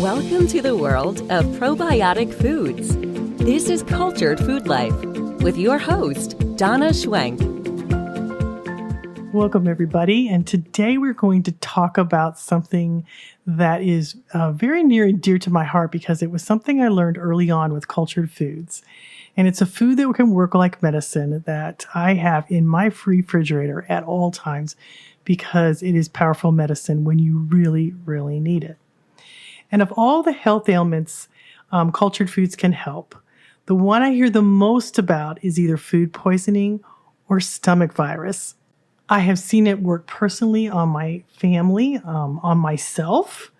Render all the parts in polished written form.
Welcome to the world of probiotic foods. This is Cultured Food Life with your host, Donna Schwenk. Welcome, everybody. And today we're going to talk about something that is very near and dear to my heart because it was something I learned early on with cultured foods. And it's a food that can work like medicine that I have in my refrigerator at all times because it is powerful medicine when you really, really need it. And of all the health ailments cultured foods can help, the one I hear the most about is either food poisoning or stomach virus. I have seen it work personally on my family, on myself.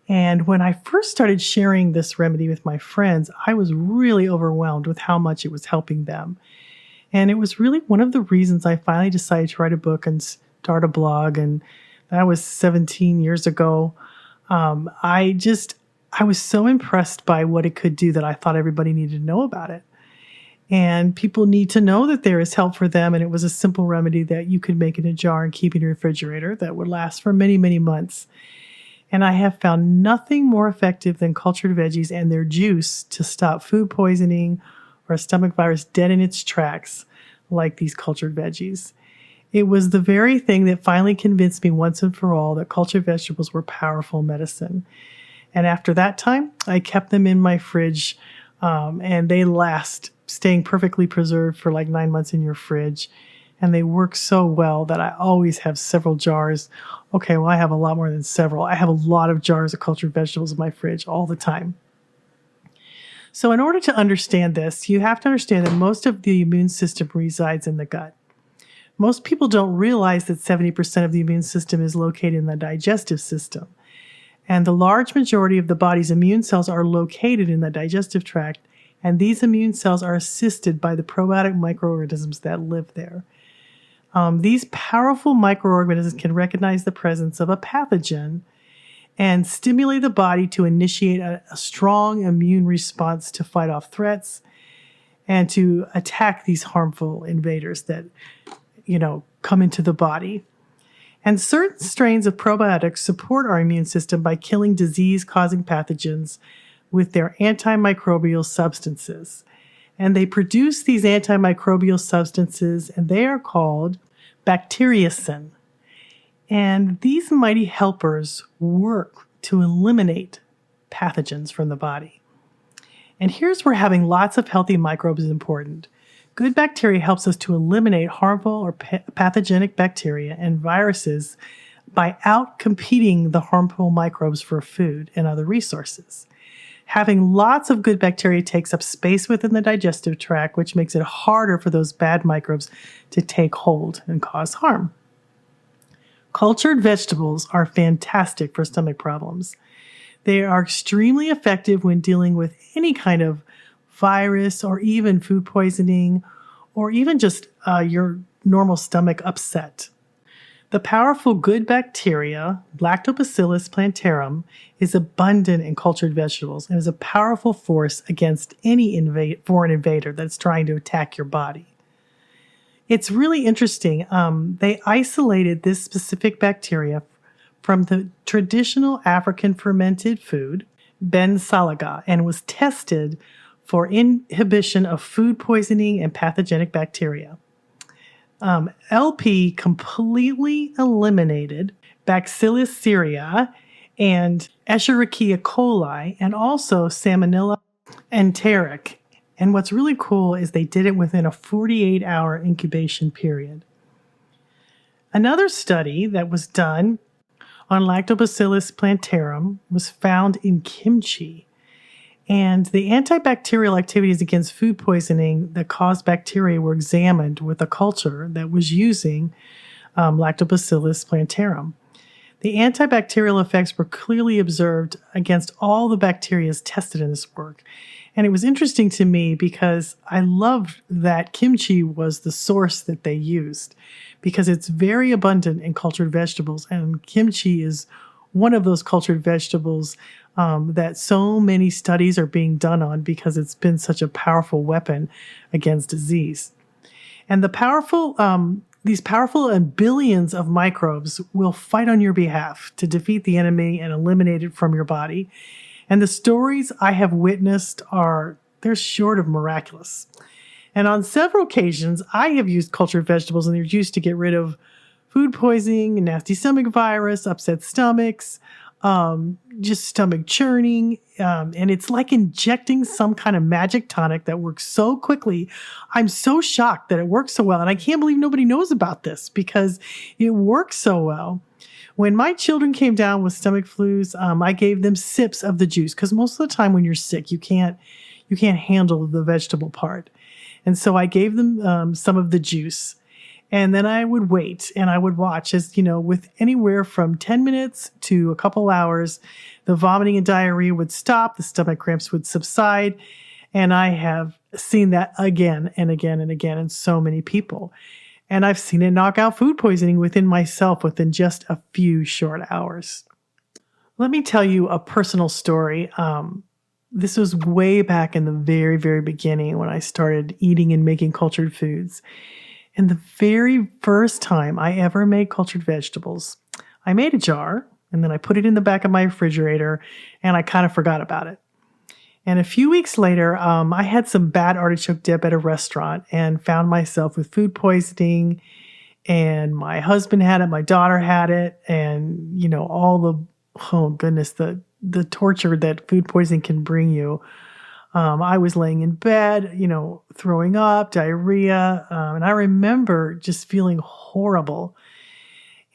And when I first started sharing this remedy with my friends, I was really overwhelmed with how much it was helping them. And it was really one of the reasons I finally decided to write a book and start a blog. And that was 17 years ago. I was so impressed by what it could do that I thought everybody needed to know about it. And people need to know that there is help for them. And it was a simple remedy that you could make in a jar and keep in your refrigerator that would last for many, many months. And I have found nothing more effective than cultured veggies and their juice to stop food poisoning or a stomach virus dead in its tracks like these cultured veggies. It was the very thing that finally convinced me once and for all that cultured vegetables were powerful medicine. And after that time, I kept them in my fridge, and they last, staying perfectly preserved for like 9 months in your fridge. And they work so well that I always have several jars. Okay, well, I have a lot more than several. I have a lot of jars of cultured vegetables in my fridge all the time. So in order to understand this, you have to understand that most of the immune system resides in the gut. Most people don't realize that 70% of the immune system is located in the digestive system. And the large majority of the body's immune cells are located in the digestive tract, and these immune cells are assisted by the probiotic microorganisms that live there. These powerful microorganisms can recognize the presence of a pathogen and stimulate the body to initiate a strong immune response to fight off threats and to attack these harmful invaders that come into the body. And certain strains of probiotics support our immune system by killing disease-causing pathogens with their antimicrobial substances. And they produce these antimicrobial substances, and they are called bacteriocin. And these mighty helpers work to eliminate pathogens from the body. And here's where having lots of healthy microbes is important. Good bacteria helps us to eliminate harmful or pathogenic bacteria and viruses by outcompeting the harmful microbes for food and other resources. Having lots of good bacteria takes up space within the digestive tract, which makes it harder for those bad microbes to take hold and cause harm. Cultured vegetables are fantastic for stomach problems. They are extremely effective when dealing with any kind of virus or even food poisoning or even just your normal stomach upset. The powerful good bacteria, Lactobacillus plantarum, is abundant in cultured vegetables and is a powerful force against any foreign invader that's trying to attack your body. It's really interesting. They isolated this specific bacteria from the traditional African fermented food, Ben Salaga, and was tested for inhibition of food poisoning and pathogenic bacteria. LP completely eliminated Bacillus cereus and Escherichia coli and also Salmonella enteric. And what's really cool is they did it within a 48-hour incubation period. Another study that was done on Lactobacillus plantarum was found in kimchi. And the antibacterial activities against food poisoning that caused bacteria were examined with a culture that was using Lactobacillus plantarum. The antibacterial effects were clearly observed against all the bacteria tested in this work. And it was interesting to me because I loved that kimchi was the source that they used because it's very abundant in cultured vegetables. And kimchi is one of those cultured vegetables that so many studies are being done on because it's been such a powerful weapon against disease. And these powerful and billions of microbes will fight on your behalf to defeat the enemy and eliminate it from your body. And the stories I have witnessed they're short of miraculous. And on several occasions, I have used cultured vegetables and their juice to get rid of food poisoning, nasty stomach virus, upset stomachs, just stomach churning. And it's like injecting some kind of magic tonic that works so quickly. I'm so shocked that it works so well. And I can't believe nobody knows about this because it works so well. When my children came down with stomach flus, I gave them sips of the juice because most of the time when you're sick, you can't handle the vegetable part. And so I gave them some of the juice. And then I would wait and I would watch as, with anywhere from 10 minutes to a couple hours, the vomiting and diarrhea would stop, the stomach cramps would subside. And I have seen that again and again and again in so many people. And I've seen it knock out food poisoning within myself within just a few short hours. Let me tell you a personal story. This was way back in the very, very beginning when I started eating and making cultured foods. And the very first time I ever made cultured vegetables, I made a jar and then I put it in the back of my refrigerator and I kind of forgot about it. And a few weeks later, I had some bad artichoke dip at a restaurant and found myself with food poisoning. And my husband had it, my daughter had it, and oh goodness, the torture that food poisoning can bring you. I was laying in bed, throwing up, diarrhea, and I remember just feeling horrible.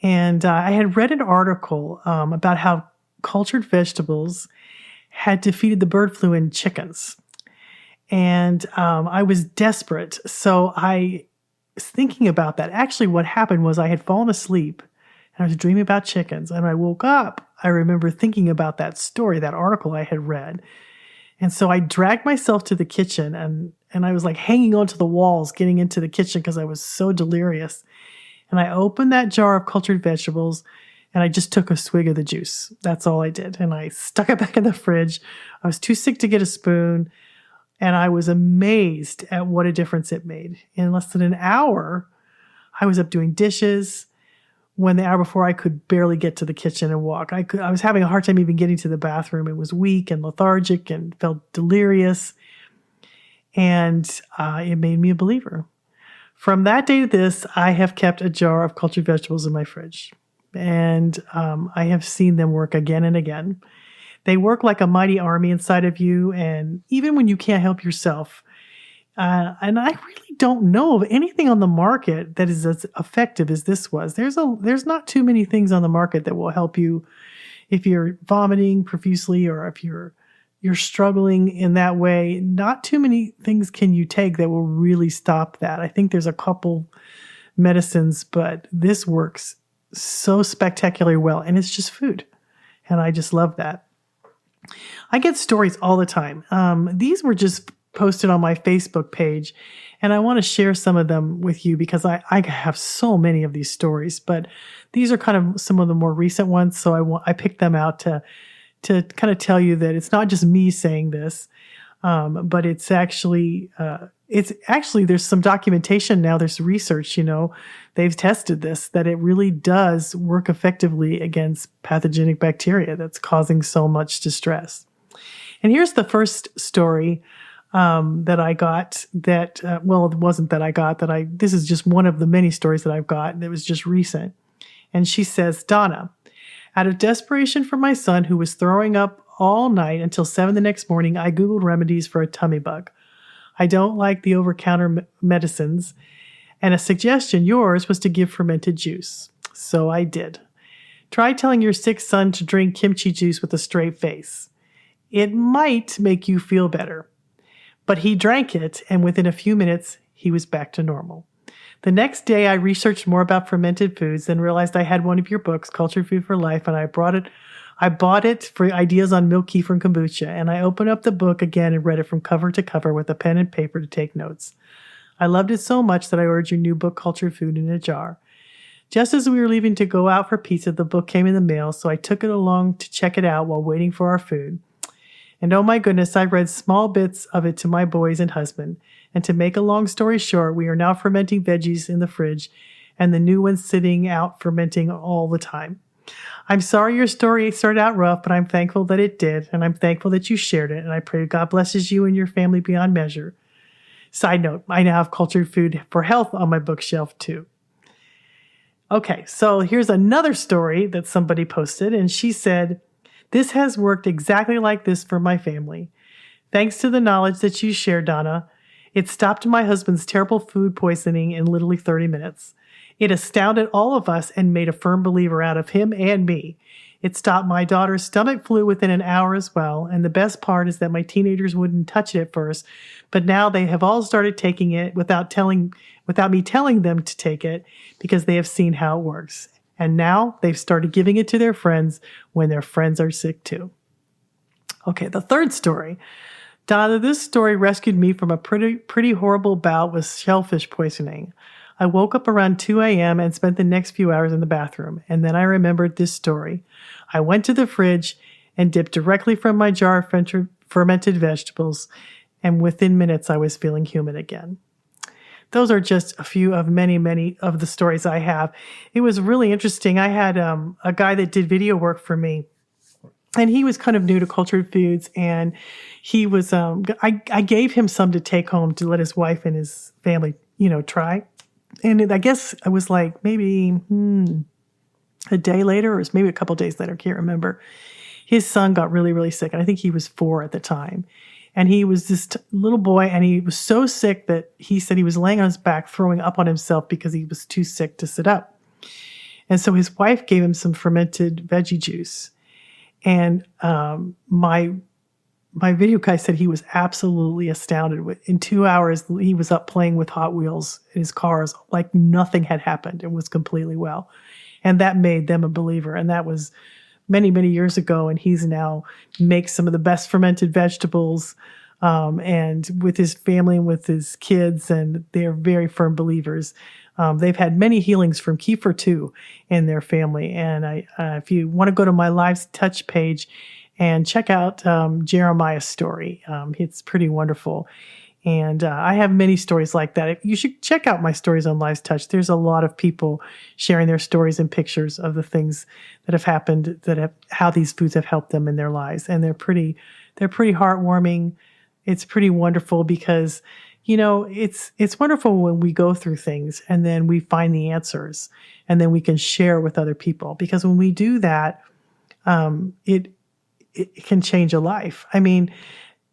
And I had read an article about how cultured vegetables had defeated the bird flu in chickens. And I was desperate. So I was thinking about that. Actually, what happened was I had fallen asleep and I was dreaming about chickens. And when I woke up, I remember thinking about that story, that article I had read. And so I dragged myself to the kitchen and I was like hanging onto the walls, getting into the kitchen because I was so delirious. And I opened that jar of cultured vegetables and I just took a swig of the juice. That's all I did. And I stuck it back in the fridge. I was too sick to get a spoon. And I was amazed at what a difference it made. In less than an hour, I was up doing dishes. When the hour before, I could barely get to the kitchen and walk. I was having a hard time even getting to the bathroom. It was weak and lethargic and felt delirious. And it made me a believer. From that day to this, I have kept a jar of cultured vegetables in my fridge. And I have seen them work again and again. They work like a mighty army inside of you. And even when you can't help yourself, and I really don't know of anything on the market that is as effective as this was. There's not too many things on the market that will help you if you're vomiting profusely or if you're struggling in that way. Not too many things can you take that will really stop that. I think there's a couple medicines, but this works so spectacularly well, and it's just food. And I just love that. I get stories all the time. These were just posted on my Facebook page, and I want to share some of them with you because I have so many of these stories, but these are kind of some of the more recent ones. So I picked them out to kind of tell you that it's not just me saying this, but it's actually there's some documentation now. There's research, they've tested this, that it really does work effectively against pathogenic bacteria that's causing so much distress. And here's the first story that I got it wasn't that I got this is just one of the many stories that I've got that was just recent. And she says, Donna, out of desperation for my son who was throwing up all night until 7 the next morning, I Googled remedies for a tummy bug. I don't like the over-counter medicines, and a suggestion, yours, was to give fermented juice. So I did. Try telling your sick son to drink kimchi juice with a straight face. It might make you feel better. But he drank it, and within a few minutes, he was back to normal. The next day, I researched more about fermented foods and realized I had one of your books, Cultured Food for Life, and I bought it for ideas on milk, kefir, and kombucha, and I opened up the book again and read it from cover to cover with a pen and paper to take notes. I loved it so much that I ordered your new book, Cultured Food, in a jar. Just as we were leaving to go out for pizza, the book came in the mail, so I took it along to check it out while waiting for our food. And oh my goodness, I read small bits of it to my boys and husband. And to make a long story short, we are now fermenting veggies in the fridge and the new ones sitting out fermenting all the time. I'm sorry your story started out rough, but I'm thankful that it did, and I'm thankful that you shared it, and I pray God blesses you and your family beyond measure. Side note, I now have cultured food for health on my bookshelf too. Okay, so here's another story that somebody posted, and she said, "This has worked exactly like this for my family. Thanks to the knowledge that you shared, Donna, it stopped my husband's terrible food poisoning in literally 30 minutes. It astounded all of us and made a firm believer out of him and me. It stopped my daughter's stomach flu within an hour as well, and the best part is that my teenagers wouldn't touch it at first, but now they have all started taking it without me telling them to take it because they have seen how it works. And now they've started giving it to their friends when their friends are sick too." Okay, the third story. Donna, this story rescued me from a pretty horrible bout with shellfish poisoning. I woke up around 2 a.m. and spent the next few hours in the bathroom, and then I remembered this story. I went to the fridge and dipped directly from my jar of fermented vegetables, and within minutes I was feeling human again. Those are just a few of many, many of the stories I have. It was really interesting. I had a guy that did video work for me, and he was kind of new to cultured foods, and he was, I gave him some to take home to let his wife and his family, try. And I guess it was like maybe a day later, or maybe a couple days later, can't remember. His son got really, really sick, and I think he was 4 at the time. And he was this little boy, and he was so sick that he said he was laying on his back, throwing up on himself because he was too sick to sit up. And so his wife gave him some fermented veggie juice. And my video guy said he was absolutely astounded. In 2 hours, he was up playing with Hot Wheels in his cars like nothing had happened and was completely well. And that made them a believer. And that was many, many years ago. And he's now makes some of the best fermented vegetables and with his family and with his kids. And they're very firm believers. They've had many healings from kefir too in their family. And if you want to go to my Lives Touch page and check out Jeremiah's story, it's pretty wonderful. And I have many stories like that. You should check out my stories on Lives Touch. There's a lot of people sharing their stories and pictures of the things that have happened, how these foods have helped them in their lives. And they're pretty heartwarming. It's pretty wonderful because it's wonderful when we go through things and then we find the answers and then we can share with other people. Because when we do that, it can change a life. I mean,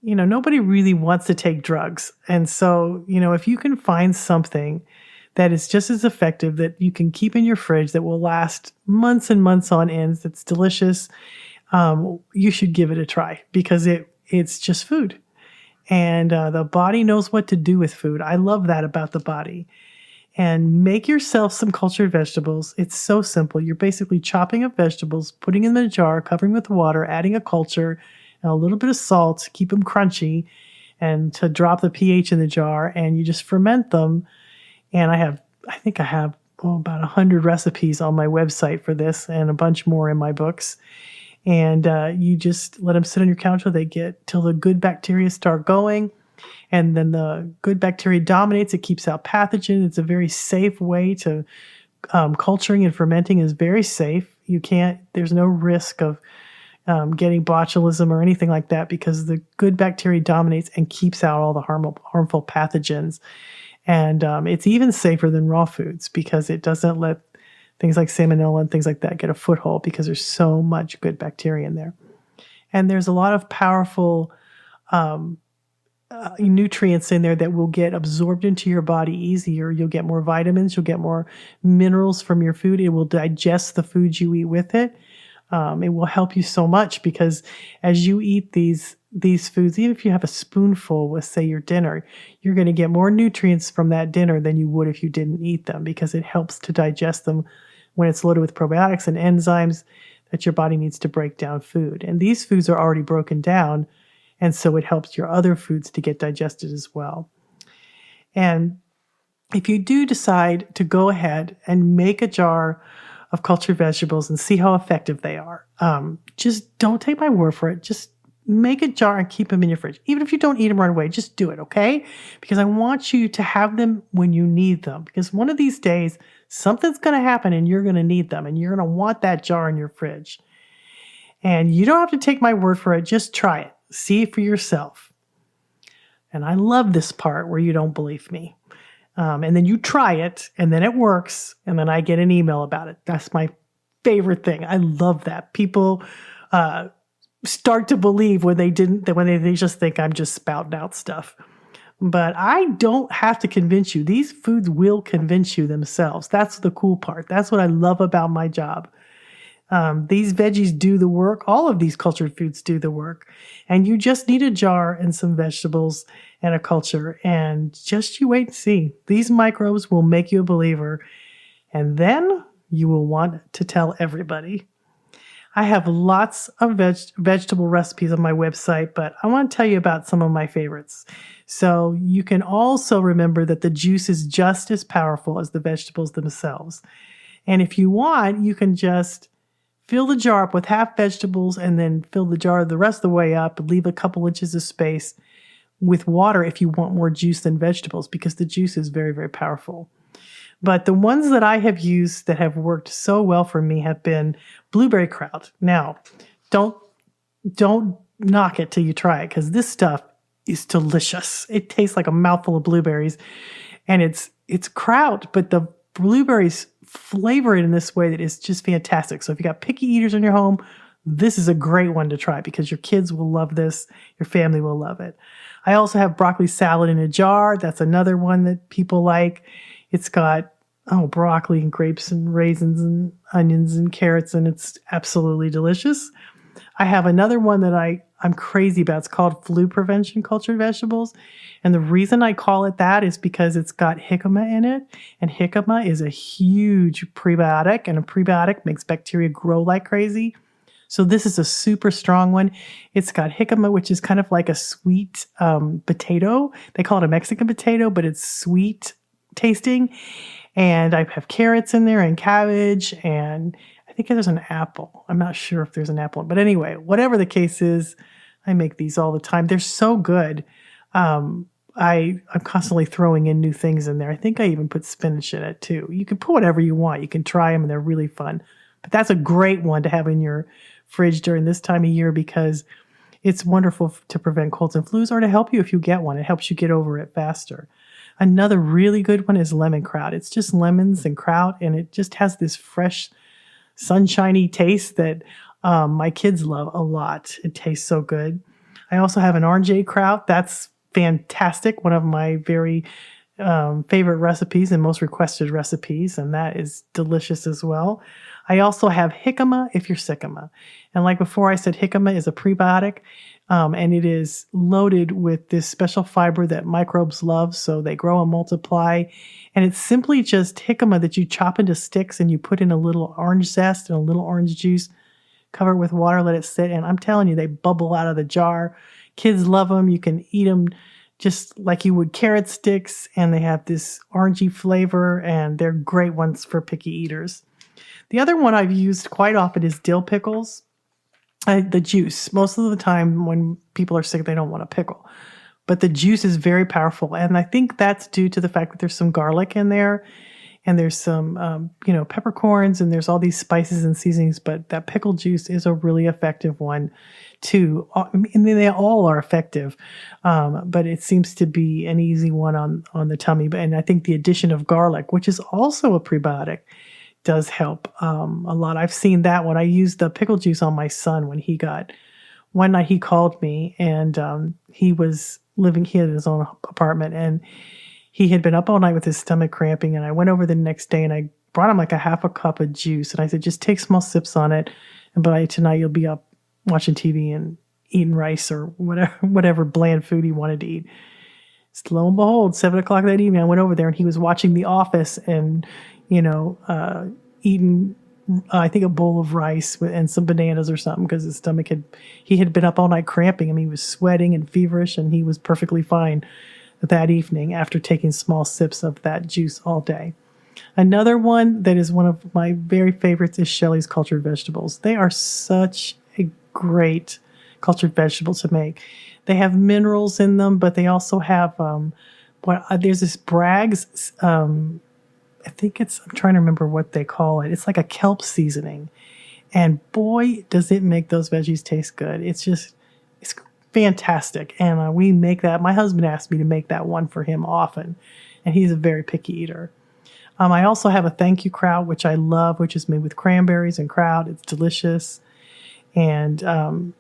nobody really wants to take drugs. And so, if you can find something that is just as effective that you can keep in your fridge that will last months and months on end, that's delicious, you should give it a try because it's just food. And the body knows what to do with food. I love that about the body. And make yourself some cultured vegetables. It's so simple. You're basically chopping up vegetables, putting them in a jar, covering with water, adding a culture, and a little bit of salt to keep them crunchy and to drop the pH in the jar. And you just ferment them. And I think I have about 100 recipes on my website for this and a bunch more in my books. And you just let them sit on your counter. They get till the good bacteria start going. And then the good bacteria dominates. It keeps out pathogens. It's a very safe way to culturing and fermenting is very safe. There's no risk of getting botulism or anything like that because the good bacteria dominates and keeps out all the harmful pathogens. And it's even safer than raw foods because it doesn't let things like salmonella and things like that get a foothold because there's so much good bacteria in there. And there's a lot of powerful nutrients in there that will get absorbed into your body easier. You'll get more vitamins. You'll get more minerals from your food. It will digest the food you eat with it. It will help you so much because as you eat these foods, even if you have a spoonful with, say, your dinner, you're going to get more nutrients from that dinner than you would if you didn't eat them because it helps to digest them when it's loaded with probiotics and enzymes that your body needs to break down food. And these foods are already broken down, and so it helps your other foods to get digested as well. And if you do decide to go ahead and make a jar of cultured vegetables and see how effective they are, just don't take my word for it. Just make a jar and keep them in your fridge. Even if you don't eat them right away, just do it, okay? Because I want you to have them when you need them. Because one of these days, something's going to happen and you're going to need them and you're going to want that jar in your fridge. And you don't have to take my word for it. Just try it. See it for yourself. And I love this part where you don't believe me. And then you try it and then it works. And then I get an email about it. That's my favorite thing. I love that. People start to believe when they didn't, when they just think I'm just spouting out stuff. But I don't have to convince you. These foods will convince you themselves. That's the cool part. That's what I love about my job. These veggies do the work. All of these cultured foods do the work. And you just need a jar and some vegetables and a culture. And just you wait and see. These microbes will make you a believer. And then you will want to tell everybody. I have lots of vegetable recipes on my website, but I want to tell you about some of my favorites. So you can also remember that the juice is just as powerful as the vegetables themselves. And if you want, you can just fill the jar up with half vegetables and then fill the jar the rest of the way up and leave a couple inches of space with water if you want more juice than vegetables, because the juice is very, very powerful. But the ones that I have used that have worked so well for me have been blueberry kraut. Now, don't knock it till you try it, because this stuff is delicious. It tastes like a mouthful of blueberries, and it's kraut, but the blueberries flavor it in this way that is just fantastic. So if you got picky eaters in your home, this is a great one to try because your kids will love this. Your family will love it. I also have broccoli salad in a jar. That's another one that people like. It's got broccoli and grapes and raisins and onions and carrots, and it's absolutely delicious. I have another one that I'm crazy about. It's called flu prevention cultured vegetables. And the reason I call it that is because it's got jicama in it. And jicama is a huge prebiotic, and a prebiotic makes bacteria grow like crazy. So this is a super strong one. It's got jicama, which is kind of like a sweet potato. They call it a Mexican potato, but it's sweet tasting. And I have carrots in there and cabbage, and I think there's an apple. I'm not sure if there's an apple. But anyway, whatever the case is, I make these all the time. They're so good. I'm constantly throwing in new things in there. I think I even put spinach in it too. You can put whatever you want. You can try them, and they're really fun. But that's a great one to have in your fridge during this time of year because it's wonderful to prevent colds and flus, or to help you if you get one. It helps you get over it faster. Another really good one is lemon kraut. It's just lemons and kraut, and it just has this fresh, sunshiny taste that my kids love a lot. It tastes so good. I also have an orangeade kraut. That's fantastic. One of my very favorite recipes and most requested recipes, and that is delicious as well. I also have jicama if you're sickama. And like before, I said jicama is a prebiotic, and it is loaded with this special fiber that microbes love, so they grow and multiply. And it's simply just jicama that you chop into sticks and you put in a little orange zest and a little orange juice, cover it with water, let it sit, and I'm telling you, they bubble out of the jar. Kids love them. You can eat them just like you would carrot sticks, and they have this orangey flavor, and they're great ones for picky eaters. The other one I've used quite often is dill pickles. The juice. Most of the time when people are sick, they don't want a pickle. But the juice is very powerful, and I think that's due to the fact that there's some garlic in there, and there's some, peppercorns, and there's all these spices and seasonings, but that pickle juice is a really effective one too. And they all are effective, but it seems to be an easy one on the tummy. And I think the addition of garlic, which is also a prebiotic, does help a lot. I've seen that when I used the pickle juice on my son one night he called me, and he had his own apartment, and he had been up all night with his stomach cramping, and I went over the next day and I brought him like a half a cup of juice, and I said, just take small sips on it, and by tonight you'll be up watching TV and eating rice or whatever bland food he wanted to eat. Lo and behold, 7:00 that evening, I went over there and he was watching The Office and, eating, I think, a bowl of rice and some bananas or something because his stomach he had been up all night cramping. I mean, he was sweating and feverish, and he was perfectly fine that evening after taking small sips of that juice all day. Another one that is one of my very favorites is Shelley's cultured vegetables. They are such a great cultured vegetable to make. They have minerals in them, but they also have there's this Bragg's. I think I'm trying to remember what they call it. It's like a kelp seasoning, and boy, does it make those veggies taste good. It's fantastic, and we make that. My husband asked me to make that one for him often, and he's a very picky eater. I also have a thank you kraut, which I love, which is made with cranberries and kraut. It's delicious, and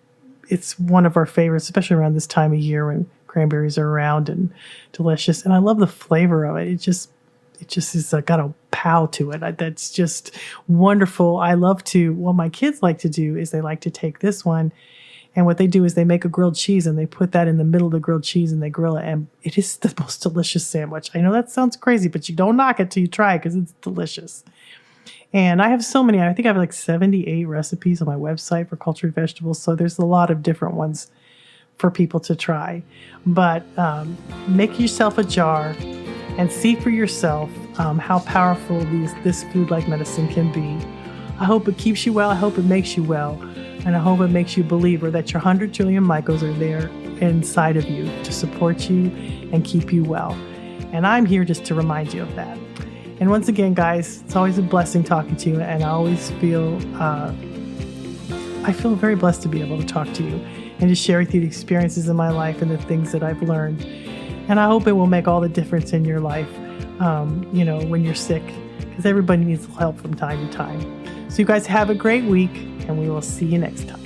it's one of our favorites, especially around this time of year when cranberries are around and delicious. And I love the flavor of it. It just is got a pow to it. That's just wonderful. What my kids like to do is they like to take this one, and what they do is they make a grilled cheese and they put that in the middle of the grilled cheese and they grill it. And it is the most delicious sandwich. I know that sounds crazy, but you don't knock it till you try it because it's delicious. And I have so many. I think I have like 78 recipes on my website for cultured vegetables. So there's a lot of different ones for people to try. But make yourself a jar and see for yourself how powerful this food like medicine can be. I hope it keeps you well. I hope it makes you well. And I hope it makes you a believer that your 100 trillion microbes are there inside of you to support you and keep you well. And I'm here just to remind you of that. And once again, guys, it's always a blessing talking to you. And I always feel very blessed to be able to talk to you and to share with you the experiences in my life and the things that I've learned. And I hope it will make all the difference in your life, when you're sick, because everybody needs help from time to time. So you guys have a great week, and we will see you next time.